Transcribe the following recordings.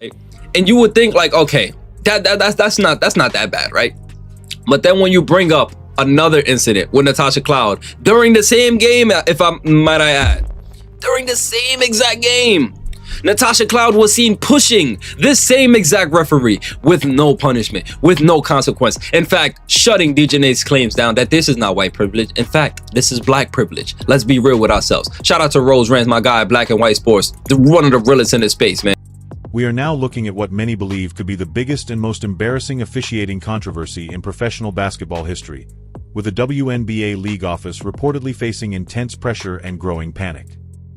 right? And you would think like, okay, that's not that bad, right? But then when you bring up another incident with Natasha Cloud during the same game, if I might I add, during the same exact game, Natasha Cloud was seen pushing this same exact referee with no punishment, with no consequence. In fact, shutting DJ's claims down that this is not white privilege. In fact, this is black privilege. Let's be real with ourselves. Shout out to Rose Rance, my guy, Black and White Sports, one of the realest in this space, man. We are now looking at what many believe could be the biggest and most embarrassing officiating controversy in professional basketball history, with the WNBA league office reportedly facing intense pressure and growing panic.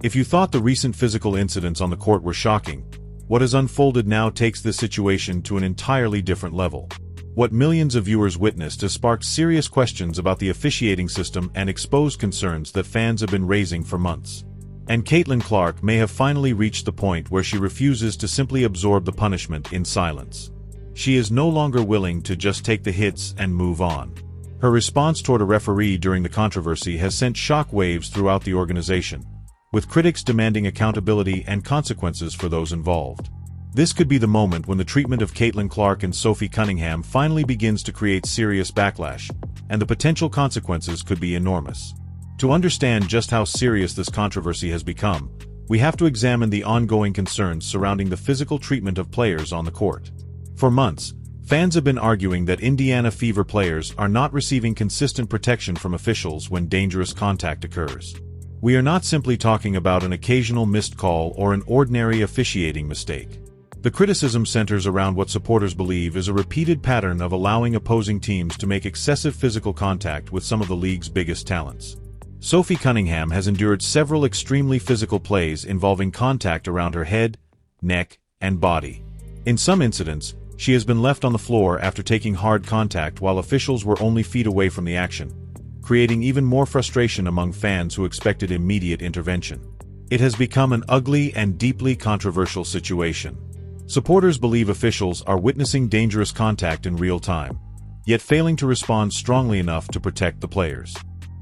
If you thought the recent physical incidents on the court were shocking, what has unfolded now takes this situation to an entirely different level. What millions of viewers witnessed has sparked serious questions about the officiating system and exposed concerns that fans have been raising for months. And Caitlin Clark may have finally reached the point where she refuses to simply absorb the punishment in silence. She is no longer willing to just take the hits and move on. Her response toward a referee during the controversy has sent shock waves throughout the organization, with critics demanding accountability and consequences for those involved. This could be the moment when the treatment of Caitlin Clark and Sophie Cunningham finally begins to create serious backlash, and the potential consequences could be enormous. To understand just how serious this controversy has become, we have to examine the ongoing concerns surrounding the physical treatment of players on the court. For months, fans have been arguing that Indiana Fever players are not receiving consistent protection from officials when dangerous contact occurs. We are not simply talking about an occasional missed call or an ordinary officiating mistake. The criticism centers around what supporters believe is a repeated pattern of allowing opposing teams to make excessive physical contact with some of the league's biggest talents. Sophie Cunningham has endured several extremely physical plays involving contact around her head, neck, and body. In some incidents, she has been left on the floor after taking hard contact while officials were only feet away from the action, creating even more frustration among fans who expected immediate intervention. It has become an ugly and deeply controversial situation. Supporters believe officials are witnessing dangerous contact in real time, yet failing to respond strongly enough to protect the players.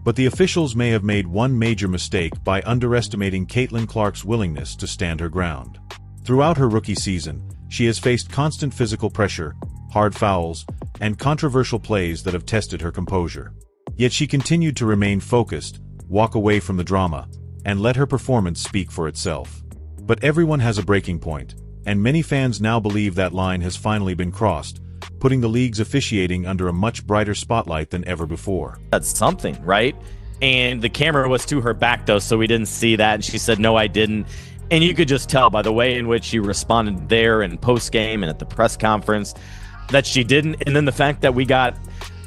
But the officials may have made one major mistake by underestimating Caitlin Clark's willingness to stand her ground. Throughout her rookie season, she has faced constant physical pressure, hard fouls, and controversial plays that have tested her composure. Yet she continued to remain focused, walk away from the drama, and let her performance speak for itself. But everyone has a breaking point, and many fans now believe that line has finally been crossed, putting the league's officiating under a much brighter spotlight than ever before. That's something, right? And the camera was to her back, though, so we didn't see that, and she said, "No, I didn't." And you could just tell by the way in which she responded there in post-game and at the press conference that she didn't. And then the fact that we got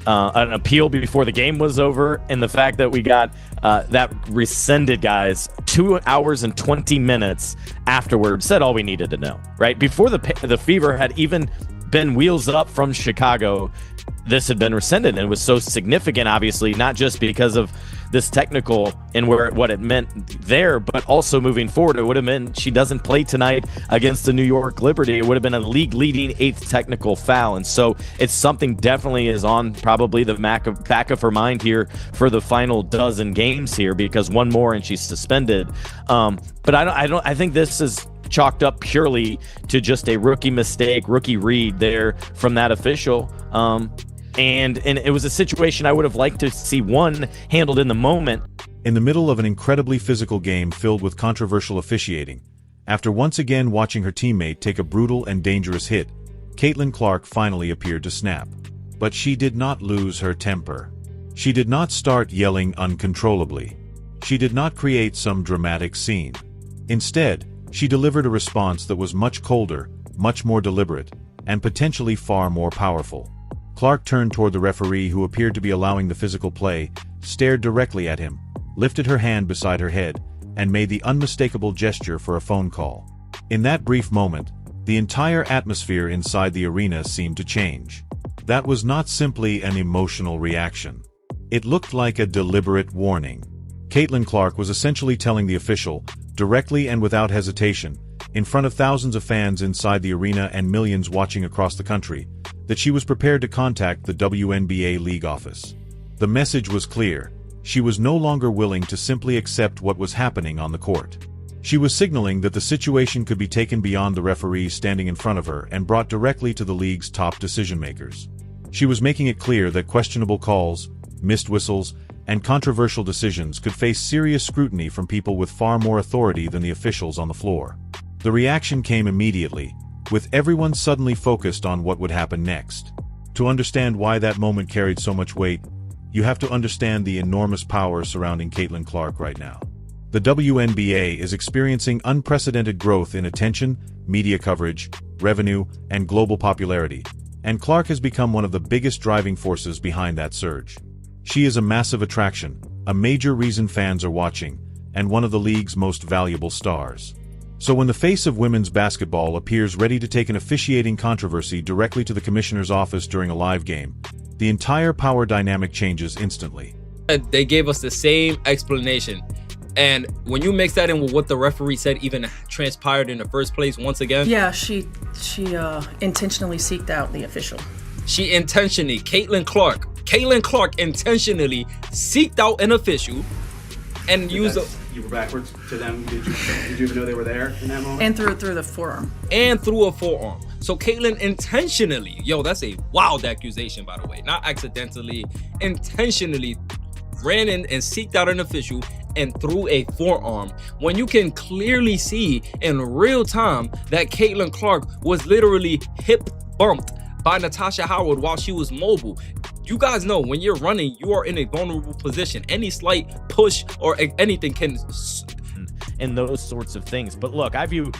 an appeal before the game was over, and the fact that we got that rescinded, guys, 2 hours and 20 minutes afterward, said all we needed to know, right? Before the Fever had even been wheels up from Chicago, this had been rescinded, and it was so significant, obviously, not just because of this technical and what it meant there, but also moving forward. It would have meant she doesn't play tonight against the New York Liberty. It would have been a league-leading 8th technical foul, and so it's something definitely is on probably the back of her mind here for the final dozen games here, because one more and she's suspended. But I think this is chalked up purely to just a rookie mistake, rookie read there from that official. And it was a situation I would have liked to see one handled in the moment. In the middle of an incredibly physical game filled with controversial officiating, after once again watching her teammate take a brutal and dangerous hit, Caitlin Clark finally appeared to snap. But she did not lose her temper. She did not start yelling uncontrollably. She did not create some dramatic scene. Instead, she delivered a response that was much colder, much more deliberate, and potentially far more powerful. Clark turned toward the referee, who appeared to be allowing the physical play, stared directly at him, lifted her hand beside her head, and made the unmistakable gesture for a phone call. In that brief moment, the entire atmosphere inside the arena seemed to change. That was not simply an emotional reaction. It looked like a deliberate warning. Caitlin Clark was essentially telling the official, directly and without hesitation, in front of thousands of fans inside the arena and millions watching across the country, that she was prepared to contact the WNBA league office. The message was clear. She was no longer willing to simply accept what was happening on the court. She was signaling that the situation could be taken beyond the referees standing in front of her and brought directly to the league's top decision-makers. She was making it clear that questionable calls, missed whistles, and controversial decisions could face serious scrutiny from people with far more authority than the officials on the floor. The reaction came immediately, with everyone suddenly focused on what would happen next. To understand why that moment carried so much weight, you have to understand the enormous power surrounding Caitlin Clark right now. The WNBA is experiencing unprecedented growth in attention, media coverage, revenue, and global popularity, and Clark has become one of the biggest driving forces behind that surge. She is a massive attraction, a major reason fans are watching, and one of the league's most valuable stars. So when the face of women's basketball appears ready to take an officiating controversy directly to the commissioner's office during a live game, the entire power dynamic changes instantly. They gave us the same explanation. And when you mix that in with what the referee said even transpired in the first place, once again. Yeah, she intentionally seeked out the official. Caitlin Clark intentionally seeked out an official and used you were backwards to them. Did you even know they were there in that moment? And through the forearm. And through a forearm. So Caitlin intentionally, that's a wild accusation, by the way, not accidentally, intentionally ran in and seeked out an official and threw a forearm, when you can clearly see in real time that Caitlin Clark was literally hip bumped by Natasha Howard while she was mobile. You guys know when you're running, you are in a vulnerable position. Any slight push or anything can... And those sorts of things. But look, I view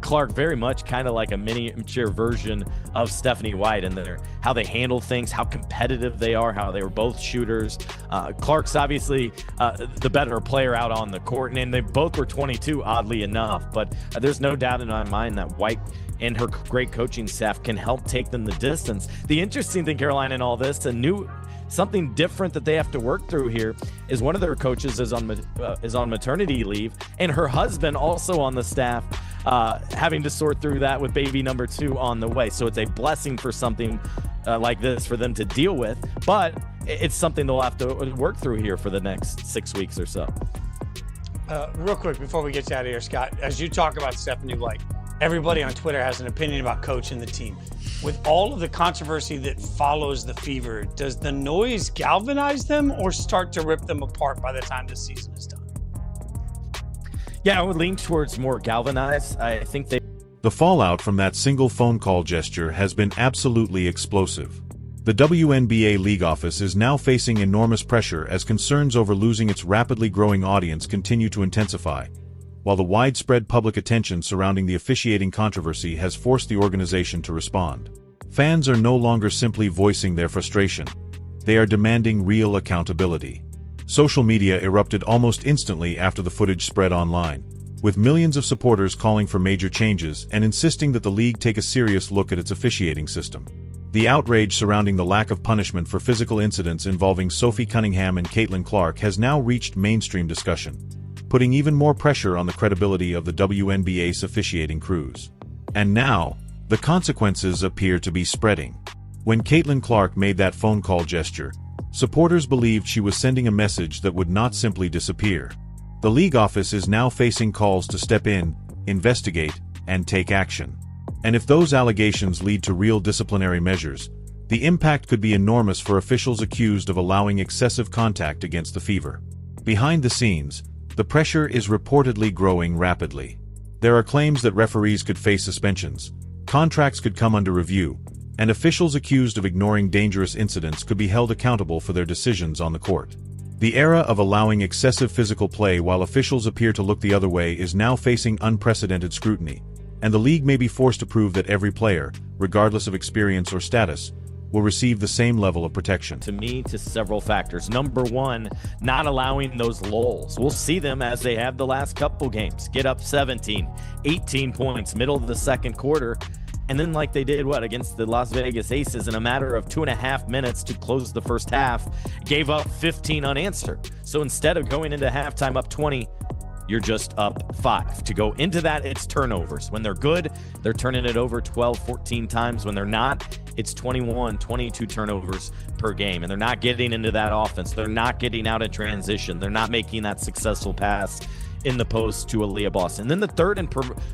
Clark very much kind of like a miniature version of Stephanie White in there, how they handle things, how competitive they are, how they were both shooters. Clark's obviously the better player out on the court, and they both were 22, oddly enough. But there's no doubt in my mind that White and her great coaching staff can help take them the distance. The interesting thing, Caroline, in all this, something different that they have to work through here is one of their coaches is on maternity leave, and her husband also on the staff, having to sort through that with baby number 2 on the way. So it's a blessing for something like this for them to deal with, but it's something they'll have to work through here for the next 6 weeks or so. Real quick before we get you out of here, Scott, as you talk about Stephanie White, everybody on Twitter has an opinion about Coach and the team. With all of the controversy that follows the Fever, does the noise galvanize them or start to rip them apart by the time the season is done? Yeah, I would lean towards more galvanized. I think The fallout from that single phone call gesture has been absolutely explosive. The WNBA league office is now facing enormous pressure as concerns over losing its rapidly growing audience continue to intensify, while the widespread public attention surrounding the officiating controversy has forced the organization to respond. Fans are no longer simply voicing their frustration. They are demanding real accountability. Social media erupted almost instantly after the footage spread online, with millions of supporters calling for major changes and insisting that the league take a serious look at its officiating system. The outrage surrounding the lack of punishment for physical incidents involving Sophie Cunningham and Caitlin Clark has now reached mainstream discussion, putting even more pressure on the credibility of the WNBA's officiating crews. And now, the consequences appear to be spreading. When Caitlin Clark made that phone call gesture, supporters believed she was sending a message that would not simply disappear. The league office is now facing calls to step in, investigate, and take action. And if those allegations lead to real disciplinary measures, the impact could be enormous for officials accused of allowing excessive contact against the Fever. Behind the scenes, the pressure is reportedly growing rapidly. There are claims that referees could face suspensions, contracts could come under review, and officials accused of ignoring dangerous incidents could be held accountable for their decisions on the court. The era of allowing excessive physical play while officials appear to look the other way is now facing unprecedented scrutiny, and the league may be forced to prove that every player, regardless of experience or status, will receive the same level of protection. To me, to several factors. Number one, not allowing those lulls. We'll see them as they have the last couple games. Get up 17, 18 points, middle of the second quarter, and then like they did, against the Las Vegas Aces in a matter of 2.5 minutes to close the first half, gave up 15 unanswered. So instead of going into halftime up 20, you're just up 5. To go into that, it's turnovers. When they're good, they're turning it over 12, 14 times. When they're not, it's 21, 22 turnovers per game. And they're not getting into that offense. They're not getting out of transition. They're not making that successful pass in the post to Aaliyah Boston. Then the third, and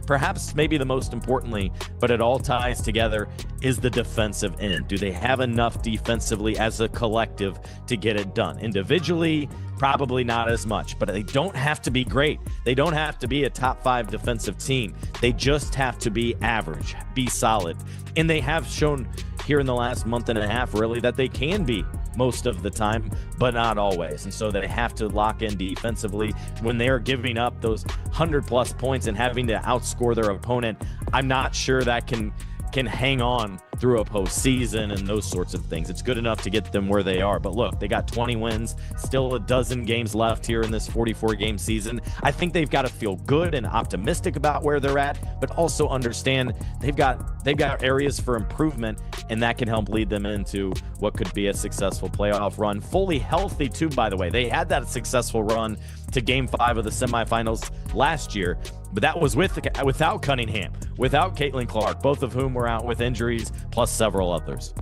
perhaps maybe the most importantly, but it all ties together, is the defensive end. Do they have enough defensively as a collective to get it done? Individually, probably not as much, but they don't have to be great. They don't have to be a top 5 defensive team. They just have to be average, be solid. And they have shown here in the last month and a half, really, that they can be most of the time, but not always. And so they have to lock in defensively when they're giving up those 100+ points and having to outscore their opponent. I'm not sure that can hang on through a postseason and those sorts of things. It's good enough to get them where they are. But look, they got 20 wins, still a dozen games left here in this 44-game season. I think they've got to feel good and optimistic about where they're at, but also understand they've got areas for improvement, and that can help lead them into what could be a successful playoff run. Fully healthy too, by the way. They had that successful run to Game 5 of the semifinals last year, but that was without Cunningham, without Caitlin Clark, both of whom were out with injuries, plus several others.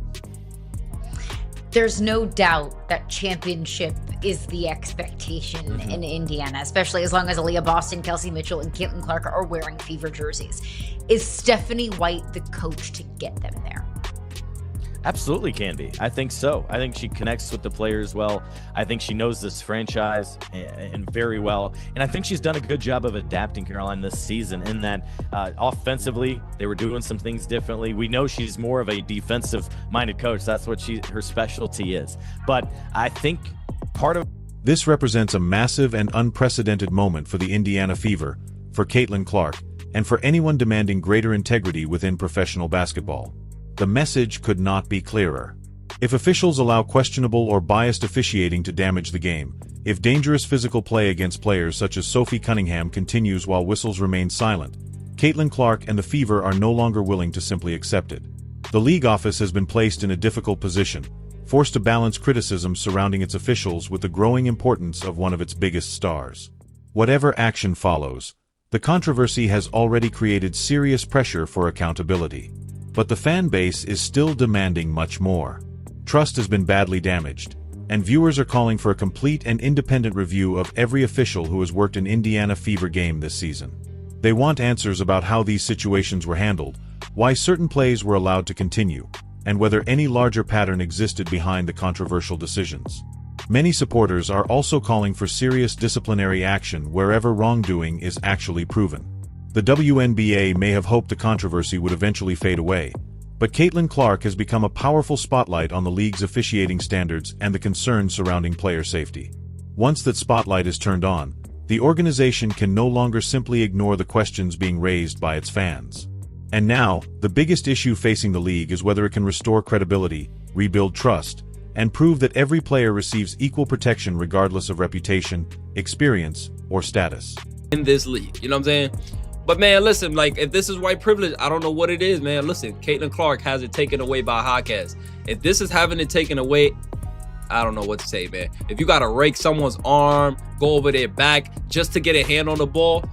There's no doubt that championship is the expectation in Indiana, especially as long as Aaliyah Boston, Kelsey Mitchell, and Caitlin Clark are wearing Fever jerseys. Is Stephanie White the coach to get them there? Absolutely can be. I think so. I think she connects with the players well. I think she knows this franchise and very well. And I think she's done a good job of adapting, Caroline, this season in that offensively, they were doing some things differently. We know she's more of a defensive-minded coach. That's what her specialty is. But I think part of This represents a massive and unprecedented moment for the Indiana Fever, for Caitlin Clark, and for anyone demanding greater integrity within professional basketball. The message could not be clearer. If officials allow questionable or biased officiating to damage the game, if dangerous physical play against players such as Sophie Cunningham continues while whistles remain silent, Caitlin Clark and the Fever are no longer willing to simply accept it. The league office has been placed in a difficult position, forced to balance criticism surrounding its officials with the growing importance of one of its biggest stars. Whatever action follows, the controversy has already created serious pressure for accountability. But the fan base is still demanding much more. Trust has been badly damaged, and viewers are calling for a complete and independent review of every official who has worked an Indiana Fever game this season. They want answers about how these situations were handled, why certain plays were allowed to continue, and whether any larger pattern existed behind the controversial decisions. Many supporters are also calling for serious disciplinary action wherever wrongdoing is actually proven. The WNBA may have hoped the controversy would eventually fade away, but Caitlin Clark has become a powerful spotlight on the league's officiating standards and the concerns surrounding player safety. Once that spotlight is turned on, the organization can no longer simply ignore the questions being raised by its fans. And now, the biggest issue facing the league is whether it can restore credibility, rebuild trust, and prove that every player receives equal protection regardless of reputation, experience, or status. In this league, you know what I'm saying? But man, listen, like, if this is white privilege, I don't know what it is, man. Listen, Caitlin Clark has it taken away by Hawkins. If this is having it taken away, I don't know what to say, man. If you gotta rake someone's arm, go over their back just to get a hand on the ball,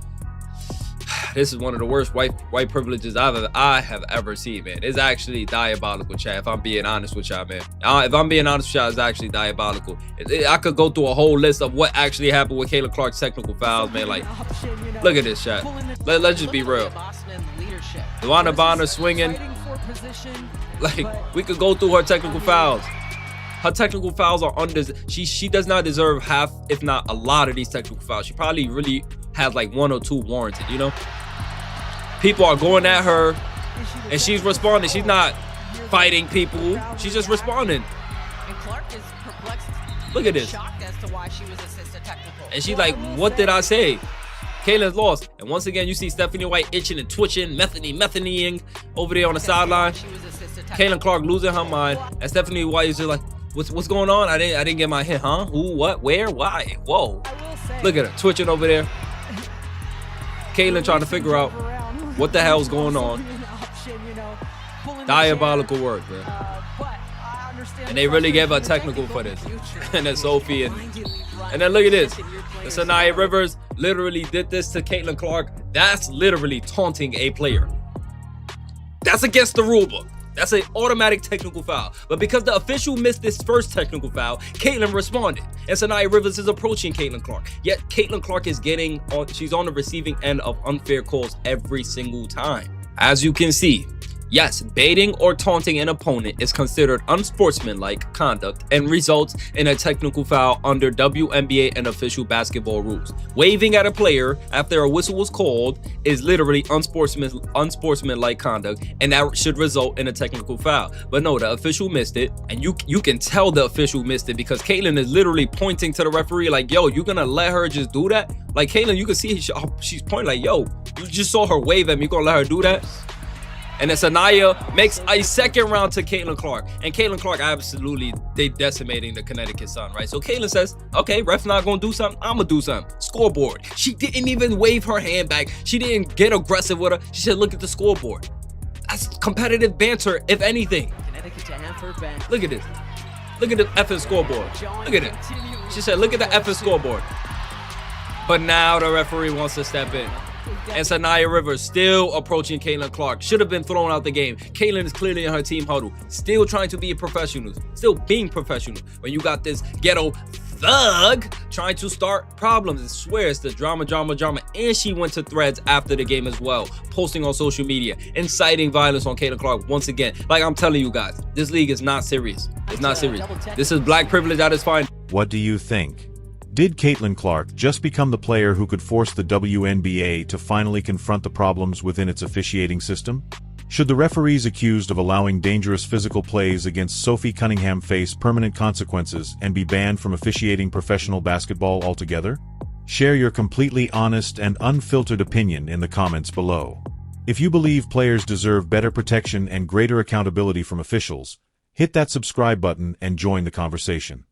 this is one of the worst white privileges I have ever seen, man. It's actually diabolical, chat. If I'm being honest with y'all, man. If I'm being honest with y'all, it's actually diabolical. I could go through a whole list of what actually happened with Caitlin Clark's technical fouls, man. Like, look at this, chat. Let's just be real. Luana Bonner swinging. Like, we could go through her technical fouls. Her technical fouls are she does not deserve half, if not a lot of these technical fouls. She probably really has like 1 or 2 warranted, you know? People are going at her and she's responding. She's not fighting people. She's just responding. And Clark is perplexed. Look at this. Shocked as to why she was assisted technical. And she's like, what did I say? Caitlin's lost. And once again, you see Stephanie White itching and twitching, methaning over there on the sideline. Caitlin Clark losing her mind. And Stephanie White is just like, what's going on? I didn't get my hit, huh? Who, what, where, why? Whoa. Look at her twitching over there. Caitlin trying to figure out what the hell's going on. Diabolical work, man. And they really gave her technical for this. And then Sophie and then look at this. The Sanaya Rivers literally did this to Caitlin Clark. That's literally taunting a player. That's against the rule book. That's an automatic technical foul. But because the official missed this first technical foul, Caitlin responded. And Sanaya Rivers is approaching Caitlin Clark. Yet Caitlin Clark is she's on the receiving end of unfair calls every single time. As you can see, yes, baiting or taunting an opponent is considered unsportsmanlike conduct and results in a technical foul under WNBA and official basketball rules. Waving at a player after a whistle was called is literally unsportsmanlike conduct, and that should result in a technical foul. But no, the official missed it, and you can tell the official missed it because Caitlin is literally pointing to the referee like, yo, you gonna let her just do that? Like, Caitlin, you can see she's pointing like, yo, you just saw her wave at me, you gonna let her do that? And then Sanaya makes a second round to Caitlin Clark. And Caitlin Clark, absolutely, they decimating the Connecticut Sun, right? So Caitlin says, okay, ref's not going to do something. I'm going to do something. Scoreboard. She didn't even wave her hand back. She didn't get aggressive with her. She said, look at the scoreboard. That's competitive banter, if anything. Connecticut to Hanford bench. Look at this. Look at the effing scoreboard. Look at it. She said, look at the effing scoreboard. But now the referee wants to step in. And Sanaya Rivers still approaching Caitlin Clark. Should have been thrown out the game. Caitlin is clearly in her team huddle. Still trying to be a professional. Still being professional. When you got this ghetto thug trying to start problems. I swear it's the drama. And she went to threads after the game as well. Posting on social media. Inciting violence on Caitlin Clark once again. Like I'm telling you guys, this league is not serious. It's not serious. This is black privilege at its finest. What do you think? Did Caitlin Clark just become the player who could force the WNBA to finally confront the problems within its officiating system? Should the referees accused of allowing dangerous physical plays against Sophie Cunningham face permanent consequences and be banned from officiating professional basketball altogether? Share your completely honest and unfiltered opinion in the comments below. If you believe players deserve better protection and greater accountability from officials, hit that subscribe button and join the conversation.